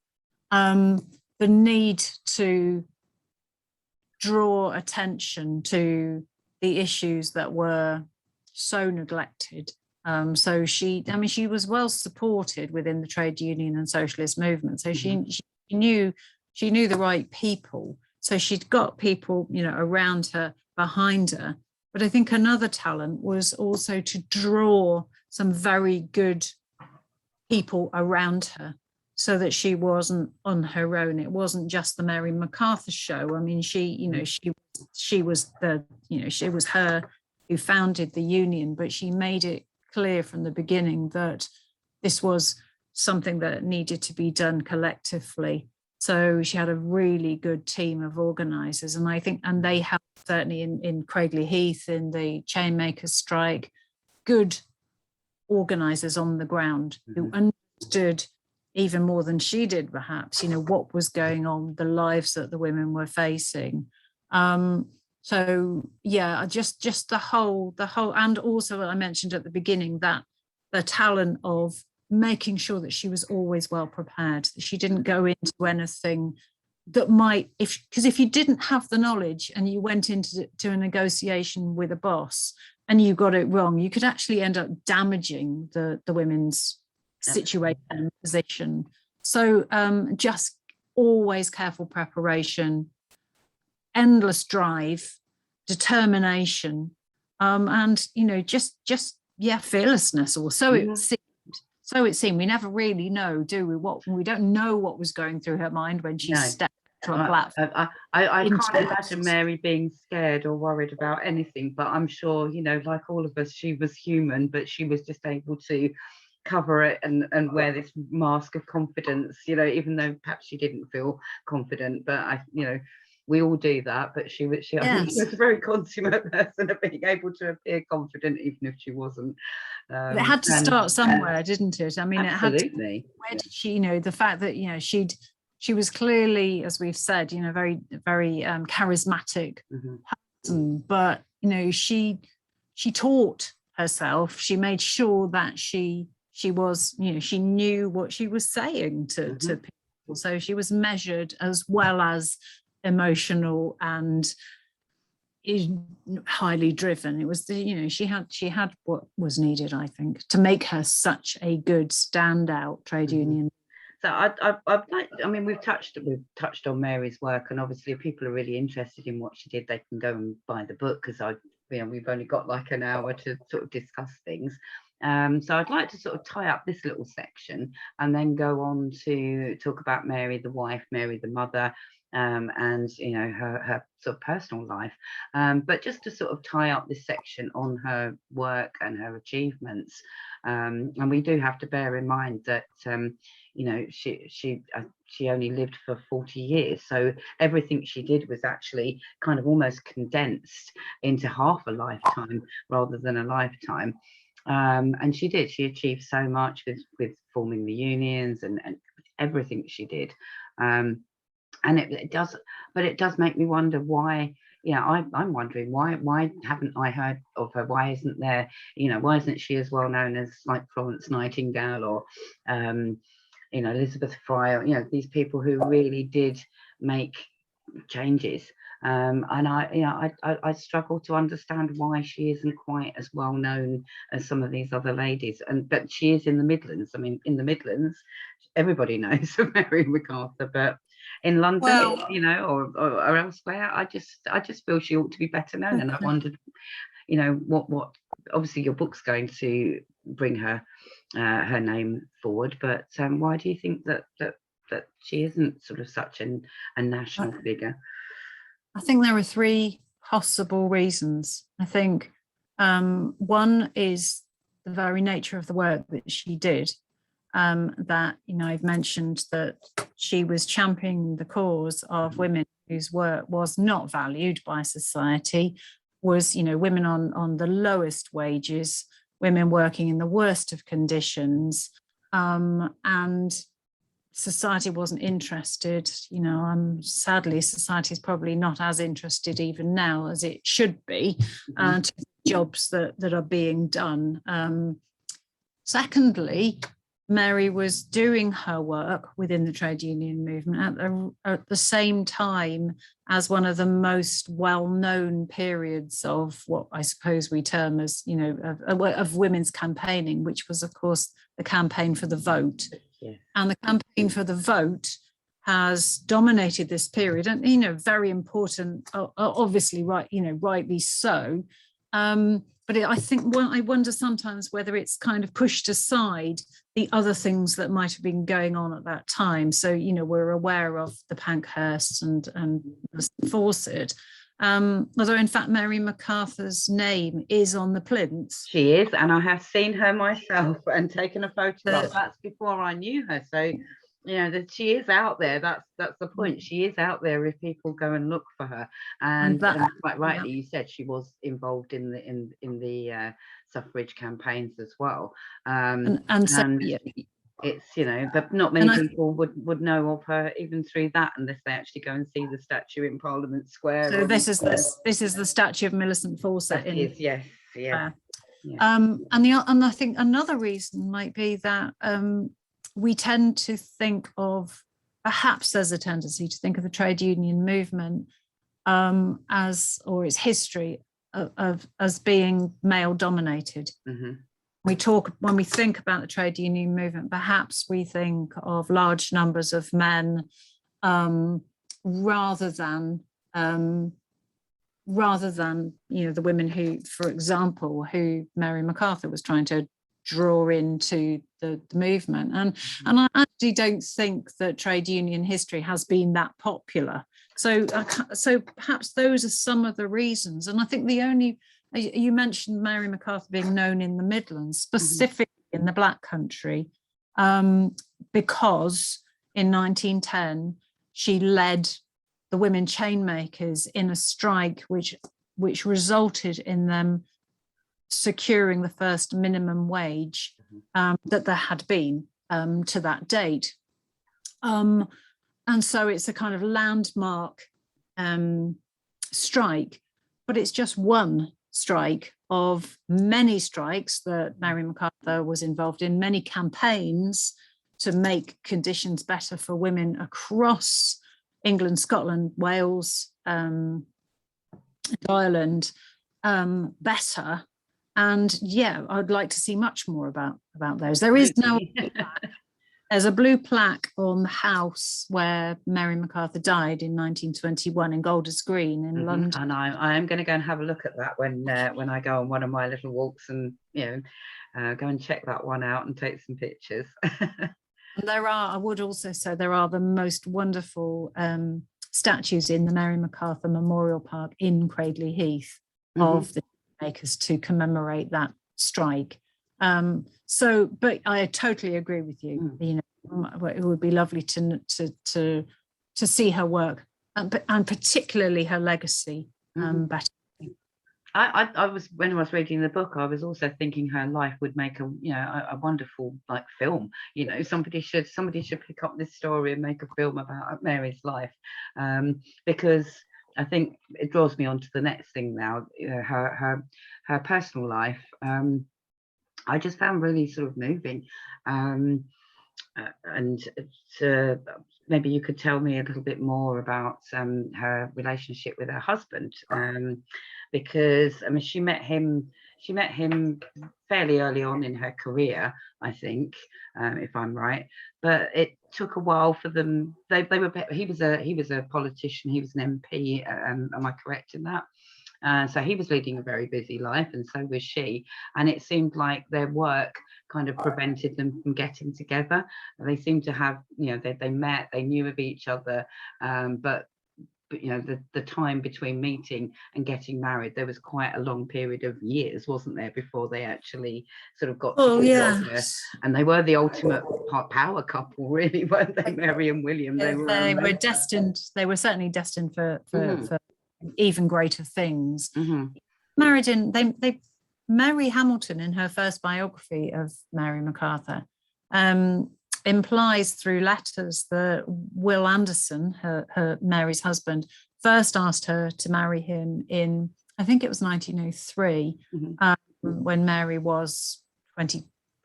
The need to draw attention to the issues that were so neglected. So she was well supported within the trade union and socialist movement. So she knew the right people. So she'd got people, you know, around her, behind her. But I think another talent was also to draw some very good people around her. so that she wasn't on her own. It wasn't just the Mary Macarthur show. I mean, she was she was her who founded the union, but she made it clear from the beginning that this was something that needed to be done collectively. So she had a really good team of organisers, and I think, and they helped certainly in Cradley Heath, in the Chainmakers strike, good organisers on the ground who understood even more than she did, perhaps, what was going on, the lives that the women were facing. So yeah, just the whole, and also I mentioned at the beginning that the talent of making sure that she was always well prepared, that she didn't go into anything that might, because if you didn't have the knowledge and you went into a negotiation with a boss and you got it wrong, you could actually end up damaging the women's situation and position. So just always careful preparation, endless drive, determination, and just fearlessness. Or so it seemed. So it seemed. We never really know, do we? We don't know what was going through her mind when she stepped to a platform. I can't imagine Mary being scared or worried about anything, but I'm sure, like all of us, she was human, but she was just able to cover it and wear this mask of confidence, even though perhaps she didn't feel confident. But we all do that, but she was a very consummate person of being able to appear confident even if she wasn't. It had to start somewhere, didn't it? I mean, absolutely. Where did she, the fact that she was clearly, as we've said, very very charismatic person, but she taught herself. She made sure that she was, she knew what she was saying to people. So she was measured as well as emotional and highly driven. It was she had what was needed, I think, to make her such a good standout trade union. So I'd like, we've touched on Mary's work, and obviously if people are really interested in what she did, they can go and buy the book, because we've only got like an hour to sort of discuss things. So I'd like to sort of tie up this little section and then go on to talk about Mary the wife, Mary the mother, and her sort of personal life, but just to sort of tie up this section on her work and her achievements. And we do have to bear in mind that she only lived for 40 years, so everything she did was actually kind of almost condensed into half a lifetime rather than a lifetime. And she achieved so much with forming the unions and everything she did. And it does make me wonder why. I'm wondering why haven't I heard of her? Why isn't there, why isn't she as well known as like Florence Nightingale or Elizabeth Fry, these people who really did make changes. And I struggle to understand why she isn't quite as well known as some of these other ladies. But she is in the Midlands. I mean, in the Midlands, everybody knows of Mary Macarthur, but in London, or elsewhere, I just feel she ought to be better known. And I wondered, what obviously your book's going to bring her name forward, but why do you think that she isn't sort of such a national figure? I think there are three possible reasons. I think one is the very nature of the work that she did. That I've mentioned that she was championing the cause of women whose work was not valued by society, was women on the lowest wages, women working in the worst of conditions, and society wasn't interested. Sadly, society is probably not as interested even now as it should be to jobs that are being done. Secondly, Mary was doing her work within the trade union movement at the same time as one of the most well-known periods of what I suppose we term as, of women's campaigning, which was, of course, the campaign for the vote. Yeah. And the campaign for the vote has dominated this period, and very important, obviously, right, rightly so. But I think I wonder sometimes whether it's kind of pushed aside the other things that might have been going on at that time. So, you know, we're aware of the Pankhursts and Fawcett. Although in fact Mary Macarthur's name is on the plinth. She is, and I have seen her myself and taken a photograph. That's before I knew her, so you know that she is out there. That's the point. She is out there if people go and look for her. And quite rightly, you said she was involved in the suffrage campaigns as well. It's, you know, but not many people would know of her even through that unless they actually go and see the statue in Parliament Square. So this is the statue of Millicent Fawcett. Yes. And I think another reason might be that we tend to think of, perhaps there's a tendency to think of the trade union movement as, or its history as being male dominated. Mm-hmm. When we think about the trade union movement, perhaps we think of large numbers of men rather than you know, the women who, for example, who Mary Macarthur was trying to draw into the movement. And I actually don't think that trade union history has been that popular. So perhaps those are some of the reasons. And I think you mentioned Mary Macarthur being known in the Midlands, specifically in the Black Country, because in 1910 she led the women chainmakers in a strike which resulted in them securing the first minimum wage that there had been to that date. And so it's a kind of landmark strike, but it's just one strike of many strikes that Mary Macarthur was involved in, many campaigns to make conditions better for women across England, Scotland, Wales, Ireland, better. And yeah, I'd like to see much more about those. There is now there's a blue plaque on the house where Mary Macarthur died in 1921 in Golders Green in London. And I am going to go and have a look at that when I go on one of my little walks, and you know, go and check that one out and take some pictures. I would also say there are the most wonderful statues in the Mary Macarthur Memorial Park in Cradley Heath of the makers to commemorate that strike. But I totally agree with you. You know, it would be lovely to see her work, and particularly her legacy better. I was, when I was reading the book, I was also thinking her life would make a wonderful film. You know, somebody should pick up this story and make a film about Mary's life, because I think it draws me on to the next thing now. You know, her personal life. I just found really sort of moving, and maybe you could tell me a little bit more about her relationship with her husband, because I mean she met him fairly early on in her career, I think, if I'm right. But it took a while for them. He was a politician. He was an MP. Am I correct in that? So he was leading a very busy life, and so was she. And it seemed like their work kind of prevented them from getting together. They seemed to have, you know, they met, they knew of each other, but you know, the time between meeting and getting married, there was quite a long period of years, wasn't there, before they actually sort of got together. Yes. And they were the ultimate power couple, really, weren't they, Mary and William? They were destined. They were certainly destined for even greater things. Married in they Mary Hamilton, in her first biography of Mary Macarthur, implies through letters that Will Anderson, her Mary's husband, first asked her to marry him in, I think it was 1903, when Mary was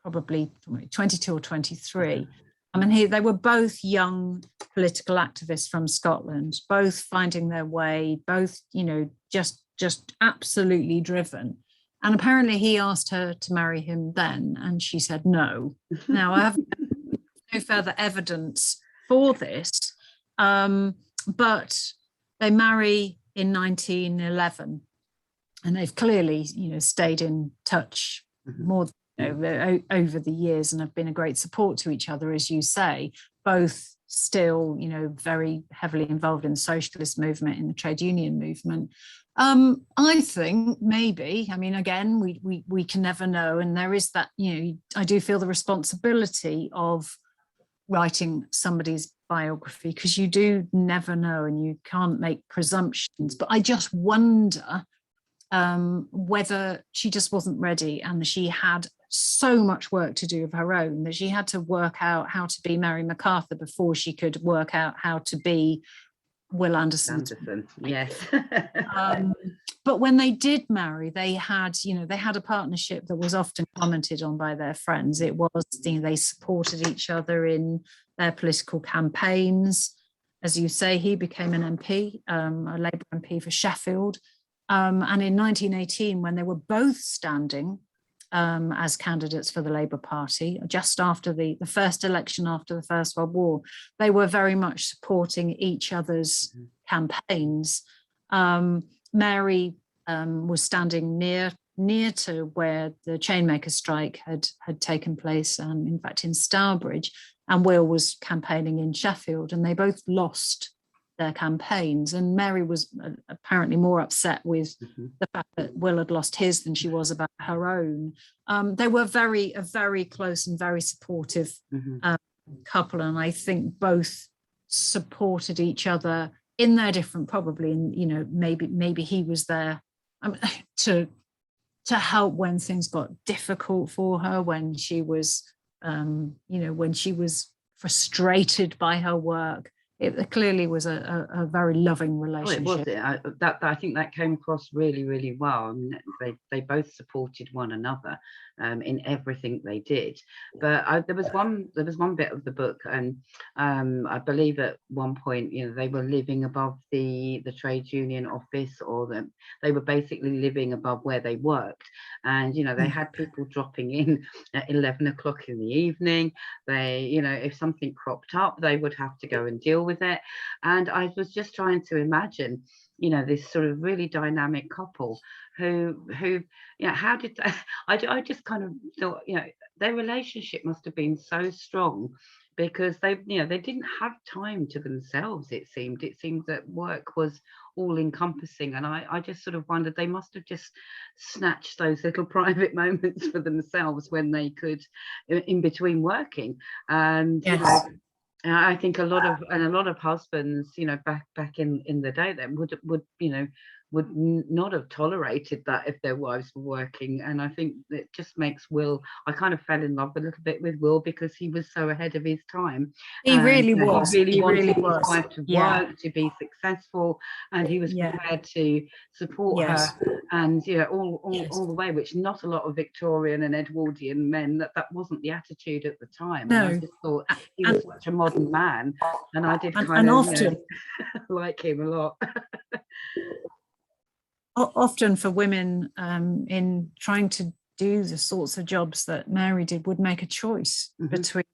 probably 22 or 23. I mean, they were both young political activists from Scotland, both finding their way, both, you know, just absolutely driven. And apparently he asked her to marry him then, and she said no. Now, I have no further evidence for this, but they marry in 1911, and they've clearly, you know, stayed in touch more over the years, and have been a great support to each other, as you say, both still, very heavily involved in the socialist movement, in the trade union movement. I think maybe, again, we can never know. And there is that, I do feel the responsibility of writing somebody's biography, because you do never know and you can't make presumptions. But I just wonder whether she just wasn't ready, and she had so much work to do of her own that she had to work out how to be Mary Macarthur before she could work out how to be Will Anderson. Yes. But when they did marry, they had a partnership that was often commented on by their friends. It was, they supported each other in their political campaigns. As you say, he became an MP, a Labour MP for Sheffield. And in 1918, when they were both standing as candidates for the Labour Party, just after the first election after the First World War, they were very much supporting each other's campaigns. Mary was standing near to where the chainmaker strike had taken place, in fact in Stourbridge, and Will was campaigning in Sheffield, and they both lost their campaigns. And Mary was apparently more upset with the fact that Will had lost his than she was about her own. They were a very close and very supportive couple, and I think both supported each other in their different, probably, and maybe he was there to help when things got difficult for her, when she was when she was frustrated by her work. It clearly was a very loving relationship. It was. I think that came across really, really well. They both supported one another in everything they did. But there was one bit of the book, and I believe at one point, they were living above the trade union office, or they were basically living above where they worked. And they had people dropping in at 11 o'clock in the evening. They, if something cropped up, they would have to go and deal with it. And I was just trying to imagine, this sort of really dynamic couple who how did they, I just kind of thought, their relationship must have been so strong, because they didn't have time to themselves. It seemed that work was all encompassing, and I just sort of wondered, they must have just snatched those little private moments for themselves when they could, in between working. And yes. I think a lot of husbands, back in the day, then would not have tolerated that if their wives were working. And I think it just makes Will, I kind of fell in love a little bit with Will, because he was so ahead of his time. He really was. He wanted his wife to work, to be successful, and he was prepared to support her, and all the way, which not a lot of Victorian and Edwardian men, that wasn't the attitude at the time. No. And I just thought he was such a modern man, and I did often like him a lot. Often for women in trying to do the sorts of jobs that Mary did, would make a choice between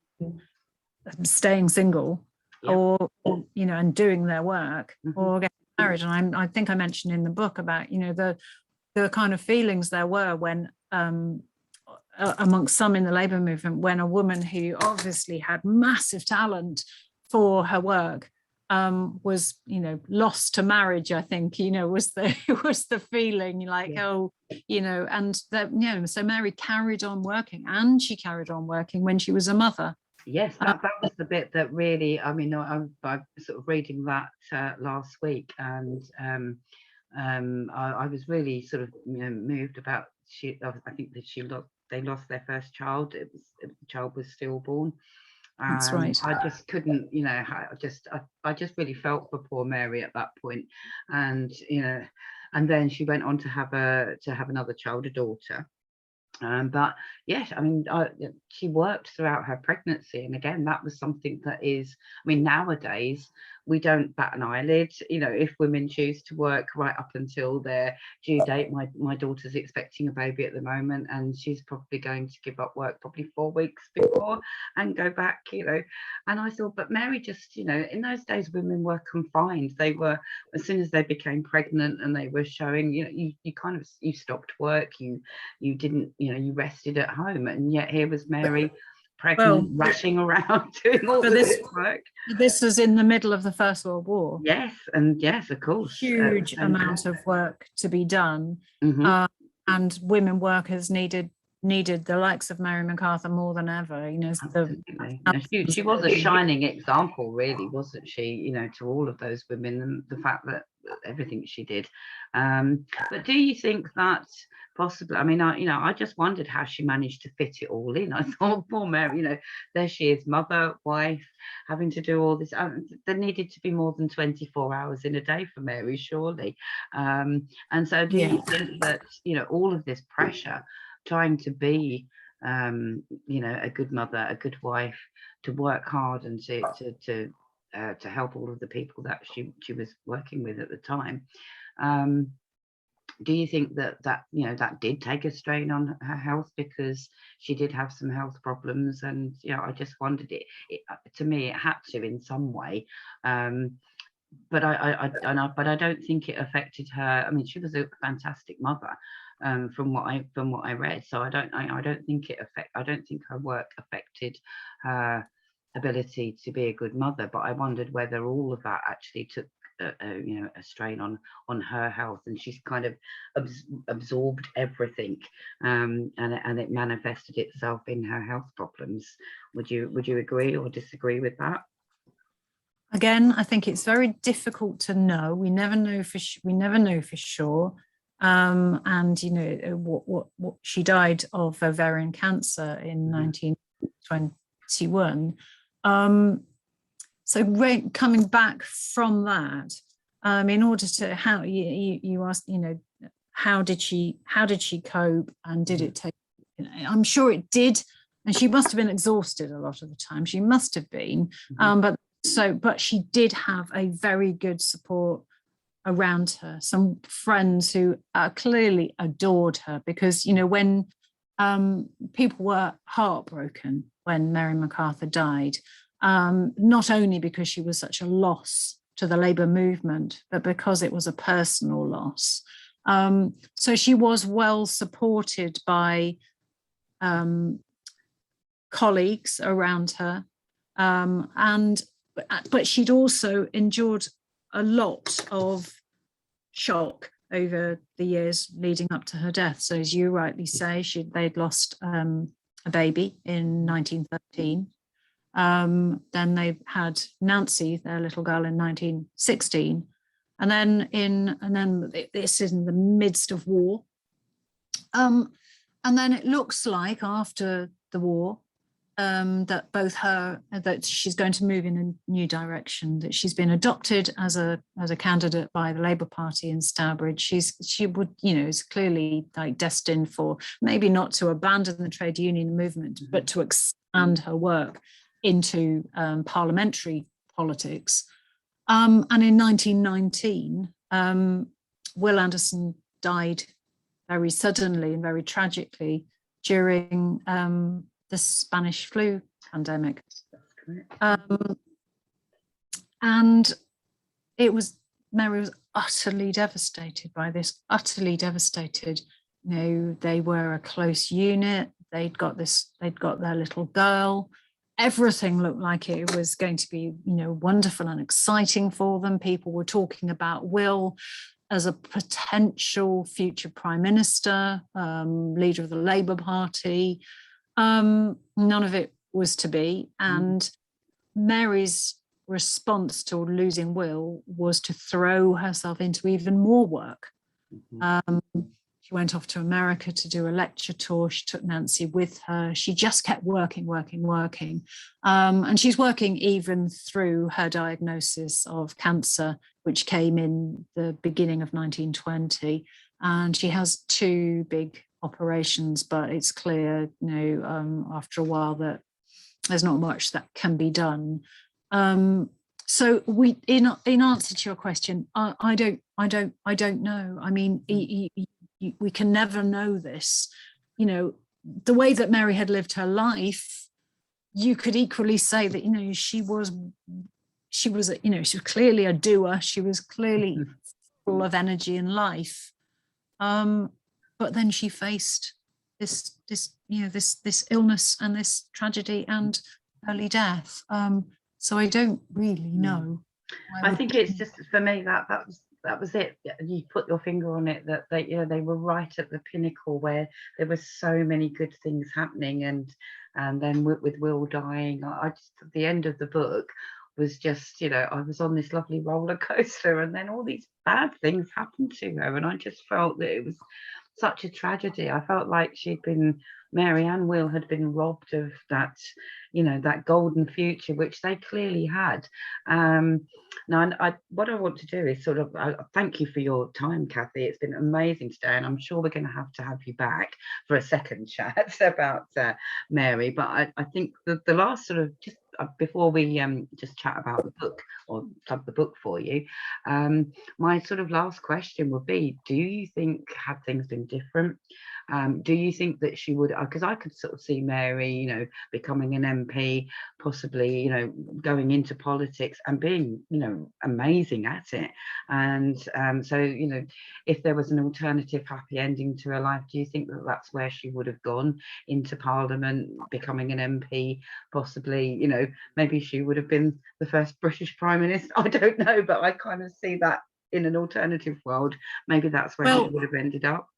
staying single or and doing their work, or getting married. And I think I mentioned in the book about the kind of feelings there were when amongst some in the Labour movement, when a woman who obviously had massive talent for her work was lost to marriage, I think was the feeling, like, and that so Mary carried on working, and she carried on working when she was a mother. Yes, that was the bit that really, I was sort of reading that last week, and I was really sort of moved about. I think that they lost their first child. The child was stillborn. That's right. I just couldn't, I just really felt for poor Mary at that point, and and then she went on to have another child, a daughter. But yes, she worked throughout her pregnancy, and again, that was something that is, nowadays we don't bat an eyelid, if women choose to work right up until their due date. My daughter's expecting a baby at the moment, and she's probably going to give up work probably 4 weeks before and go back, and I thought, but Mary just, in those days women were confined. They were, as soon as they became pregnant and they were showing, you stopped work, you didn't, you rested at home, and yet here was Mary pregnant, Well, rushing around doing all this work. This was in the middle of the First World War. Yes, and yes, of course. Huge amount of work to be done. And women workers needed the likes of Mary McArthur more than ever. She was a shining example, really, wasn't she? To all of those women, and the fact that everything she did. But do you think that possibly? I mean, I just wondered how she managed to fit it all in. I thought, poor Mary, there she is, mother, wife, having to do all this. There needed to be more than 24 hours in a day for Mary, surely. And so, do you think that all of this pressure, trying to be a good mother, a good wife, to work hard and to help all of the people that she was working with at the time, do you think that did take a strain on her health, because she did have some health problems? And I just wondered, to me it had to in some way, but I don't think it affected her. I mean, she was a fantastic mother, from what I read. So I don't think her work affected her ability to be a good mother. But I wondered whether all of that actually took a strain on her health, and she's kind of absorbed everything, and it manifested itself in her health problems. Would you agree or disagree with that? Again, I think it's very difficult to know. We never know for sure. And what she died of ovarian cancer in 1921. So coming back from that, in order to, how you asked, how did she cope, and did it take? I'm sure it did, and she must have been exhausted a lot of the time. She must have been, but she did have a very good support around her, some friends who clearly adored her, because when people were heartbroken when Mary McArthur died, not only because she was such a loss to the Labour movement, but because it was a personal loss. So she was well supported by colleagues around her, but she'd also endured a lot of shock over the years leading up to her death. So as you rightly say, they'd lost a baby in 1913. Then they had Nancy, their little girl, in 1916, and then this is in the midst of war. And then it looks like after the war, that she's going to move in a new direction, that she's been adopted as a candidate by the Labour Party in Stourbridge. She would, is clearly destined for, maybe not to abandon the trade union movement, but to expand her work into parliamentary politics. And in 1919, Will Anderson died very suddenly and very tragically during the Spanish flu pandemic. And Mary was utterly devastated by this, utterly devastated. They were a close unit. They'd got their little girl. Everything looked like it was going to be, wonderful and exciting for them. People were talking about Will as a potential future prime minister, leader of the Labour Party. None of it was to be. And Mary's response to losing Will was to throw herself into even more work. She went off to America to do a lecture tour. She took Nancy with her. She just kept working. And she's working even through her diagnosis of cancer, which came in the beginning of 1920. And she has 2 big operations, but it's clear, after a while, that there's not much that can be done. So in answer to your question, I don't know. I mean, we can never know this. The way that Mary had lived her life, you could equally say that she was clearly a doer. She was clearly full of energy and life. But then she faced this illness and this tragedy and early death. So I don't really know. I think it's just, for me, that was it. You put your finger on it, that they were right at the pinnacle where there were so many good things happening, and then with Will dying, I just, at the end of the book was just, I was on this lovely roller coaster, and then all these bad things happened to her, and I just felt that it was such a tragedy. I felt like Mary and Will had been robbed of that, that golden future, which they clearly had. Now, what I want to do is sort of thank you for your time, Cathy. It's been amazing today, and I'm sure we're going to have you back for a second chat about Mary. But I think the last sort of, just before we just chat about the book, or plug the book for you, my sort of last question would be, do you think, had things been different, do you think that she would, because I could sort of see Mary, becoming an MP, possibly, going into politics and being, amazing at it. And so, if there was an alternative happy ending to her life, do you think that that's where she would have gone, into Parliament, becoming an MP, possibly, maybe she would have been the first British Prime Minister? I don't know, but I kind of see that in an alternative world. Maybe that's where she would have ended up.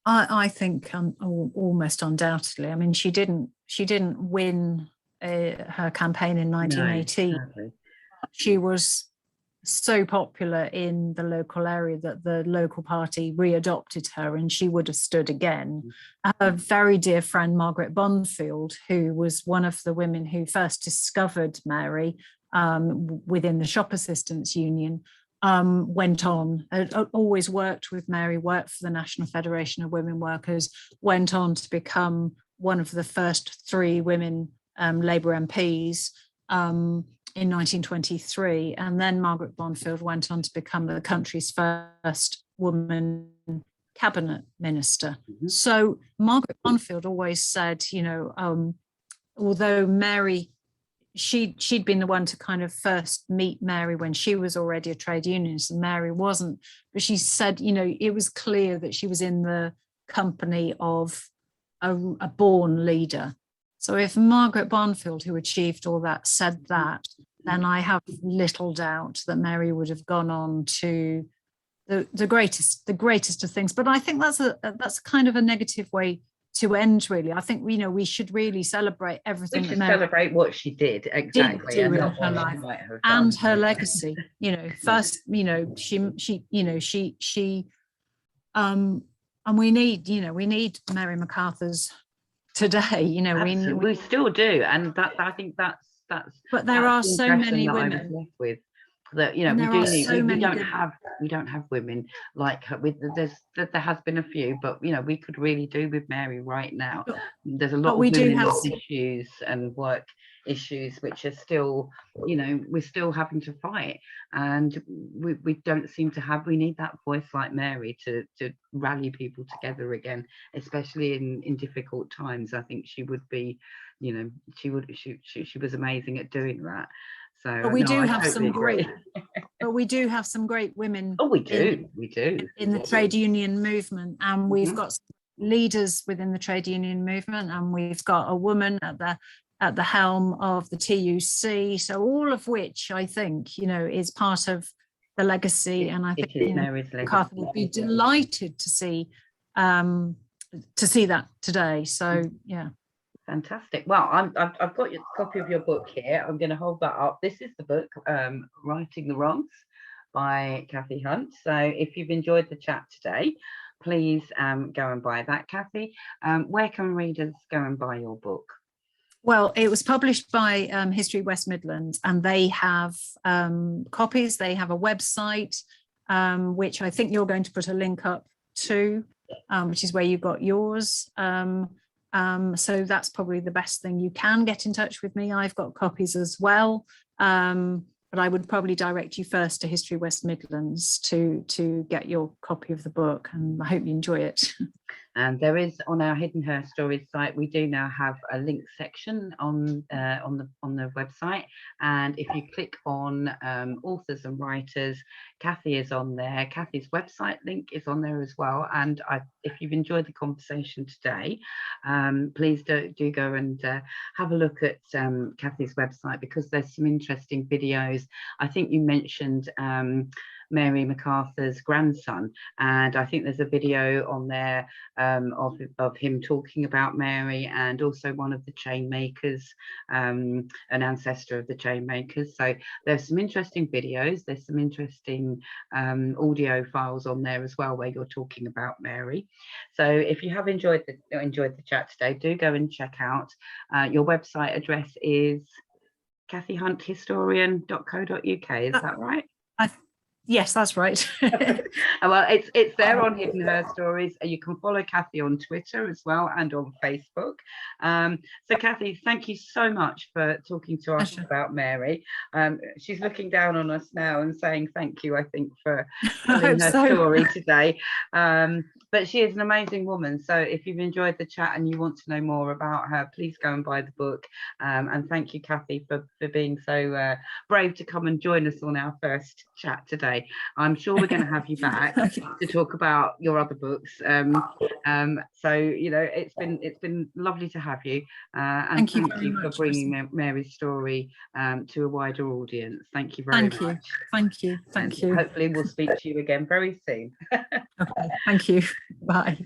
I think almost undoubtedly. I mean, she didn't win her campaign in 1918. No, exactly. She was so popular in the local area that the local party readopted her, and she would have stood again. A very dear friend, Margaret Bonfield, who was one of the women who first discovered Mary within the Shop Assistants Union, went on, always worked with Mary, worked for the National Federation of Women Workers, went on to become one of the first 3 women Labour MPs in 1923. And then Margaret Bonfield went on to become the country's first woman cabinet minister. So Margaret Bonfield always said, although Mary, she'd been the one to kind of first meet Mary when she was already a trade unionist and Mary wasn't, but she said, it was clear that she was in the company of a born leader. So if Margaret Bonfield, who achieved all that, said that, then I have little doubt that Mary would have gone on to the greatest of things. But I think that's kind of a negative way to end, really. I think we should really celebrate everything. We should celebrate what she did, exactly, did in her life and her legacy. First, she and we need Mary Mcarthur's today. We still do, and I think that's. But there are so many women left with that. We don't have women like her. There has been a few, but we could really do with Mary right now. There's a lot of women's issues and work issues which are still, we're still having to fight, and we don't seem to have. We need that voice like Mary to rally people together again, especially in difficult times. I think she would be, she was amazing at doing that. So but we do have some great but we do have some great women. We do in the trade union movement, and we've got leaders within the trade union movement, and we've got a woman at the helm of the TUC. So all of which I think is part of the legacy, and I think Mcarthur would be delighted to see that today. So yeah. Fantastic. Well, I've got your copy of your book here. I'm going to hold that up. This is the book, Righting the Wrongs by Cathy Hunt. So if you've enjoyed the chat today, please go and buy that, Cathy. Where can readers go and buy your book? Well, it was published by History West Midlands, and they have copies. They have a website, which I think you're going to put a link up to, which is where you got yours. So that's probably the best thing. You can get in touch with me. I've got copies as well. But I would probably direct you first to History West Midlands to get your copy of the book, and I hope you enjoy it. And there is, on our Hidden Her Stories site, we do now have a link section on the website, and if you click on authors and writers, Cathy is on there. Cathy's website link is on there as well. And if you've enjoyed the conversation today, please do go and have a look at Cathy's website, because there's some interesting videos. I think you mentioned Mary Macarthur's grandson, and I think there's a video on there of him talking about Mary, and also one of the chain makers, an ancestor of the chain makers. So there's some interesting videos, there's some interesting audio files on there as well, where you're talking about Mary. So if you have enjoyed the chat today, do go and check out. Your website address is cathyhunthistorian.co.uk, is that right? Yes, that's right. Well, it's there on Hidden Her Stories. You can follow Cathy on Twitter as well, and on Facebook. So Cathy, thank you so much for talking to us about Mary. She's looking down on us now and saying thank you, I think, for telling her story today. But she is an amazing woman. So if you've enjoyed the chat and you want to know more about her, please go and buy the book. And thank you, Cathy, for being so brave to come and join us on our first chat today. I'm sure we're going to have you back to talk about your other books. So you know, it's been lovely to have you, and thank you for bringing Mary's story to a wider audience. Thank you very much. Thank you. Hopefully we'll speak to you again very soon. Okay, thank you. Bye.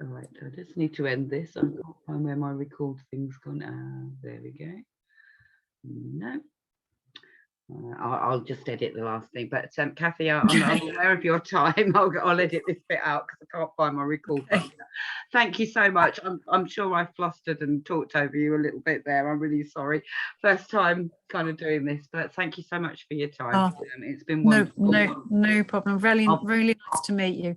Right, I just need to end this. I can't find where my record thing's gone. There we go. No. I'll just edit the last thing. But Cathy, I'm aware of your time. I'll edit this bit out because I can't find my record. Okay. Thank you so much. I'm sure I flustered and talked over you a little bit there. I'm really sorry. First time kind of doing this, but thank you so much for your time. It's been wonderful. No problem. Really nice to meet you.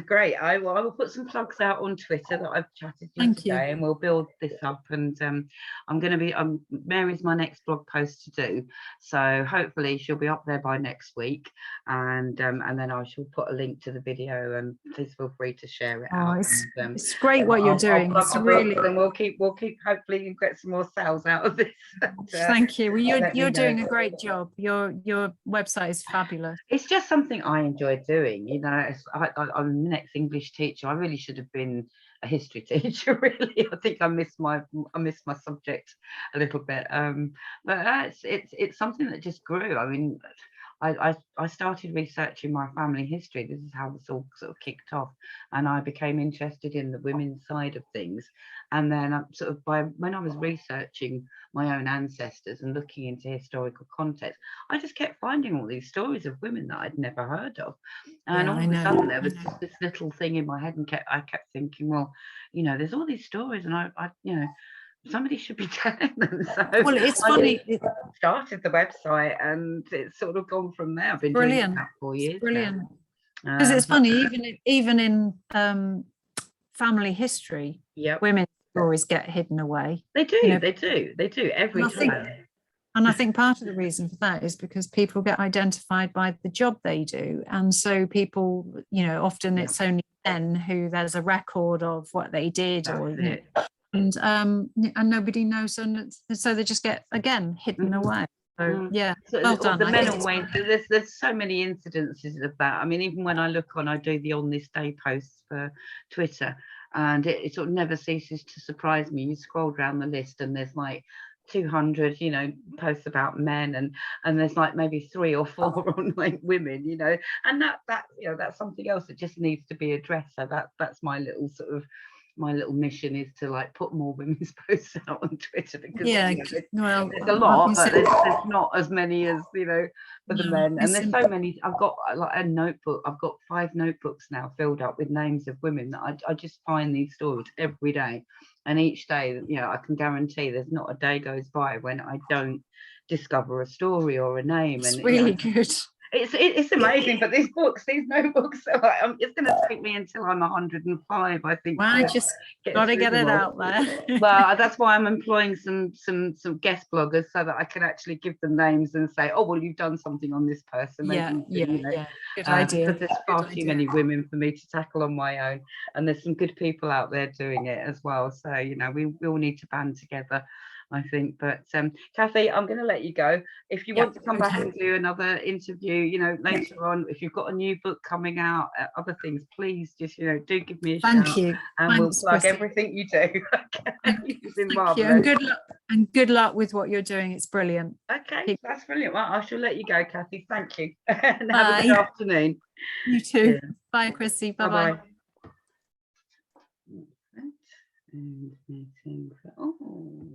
Great. I will put some plugs out on Twitter that I've chatted to you today, and we'll build this up. And Mary's my next blog post to do, so hopefully she'll be up there by next week, and then I shall put a link to the video, and please feel free to share it out. It's great what you're doing. It's really, and we'll keep hopefully you get some more sales out of this. Thank you. Well, you're doing a great job. Your website is fabulous. It's just something I enjoy doing. You know, I'm the next English teacher. I really should have been a history teacher. Really, I think I missed my subject a little bit. But it's something that just grew. I mean, I started researching my family history. This is how this all sort of kicked off, and I became interested in the women's side of things. And then when I was researching my own ancestors and looking into historical context, I just kept finding all these stories of women that I'd never heard of. And all of a sudden there was just this little thing in my head, and I kept thinking, well, you know, there's all these stories, and I you know, somebody should be telling them. So well, it's funny. I started the website, and it's sort of gone from there. I've been doing it for 4 years. Brilliant. Because it's funny, even in family history, women's stories get hidden away. They do. You know, they do every time. And I think part of the reason for that is because people get identified by the job they do, and so people, you know, often it's only men who there's a record of what they did, and nobody knows, and so they just get again hidden away. So well done. The men always, there's so many incidences of that. I mean, even when I do the On This Day posts for Twitter, and it sort of never ceases to surprise me. You scroll down the list, and there's like 200, you know, posts about men, and there's like maybe 3 or 4 on like women, you know, and that you know, that's something else that just needs to be addressed. So that's my little mission, is to like put more women's posts out on Twitter, because there's a lot, but there's not as many as, you know, for the men. And there's so many. I've got like a notebook. I've got 5 notebooks now filled up with names of women that I just find these stories every day, and each day, you know, I can guarantee there's not a day goes by when I don't discover a story or a name. It's really good. It's amazing, but these notebooks, it's going to take me until I'm 105, I think. Well, I just got to get it out there. Well, that's why I'm employing some guest bloggers so that I can actually give them names and say, oh, well, you've done something on this person. Yeah. Good idea. Because there's far too many women for me to tackle on my own, and there's some good people out there doing it as well. So, you know, we all need to band together, I think. But Cathy, I'm going to let you go. If you want to come back and do another interview, you know, later on, if you've got a new book coming out, other things, please just, you know, do give me a shout. Thank you. And we'll plug everything you do. It's been marvelous. And good luck with what you're doing. It's brilliant. Okay, that's brilliant. Well, I shall let you go, Cathy. Thank you. And have a good afternoon. You too. Yeah. Bye, Chrissy. Bye-bye. And meeting. Oh.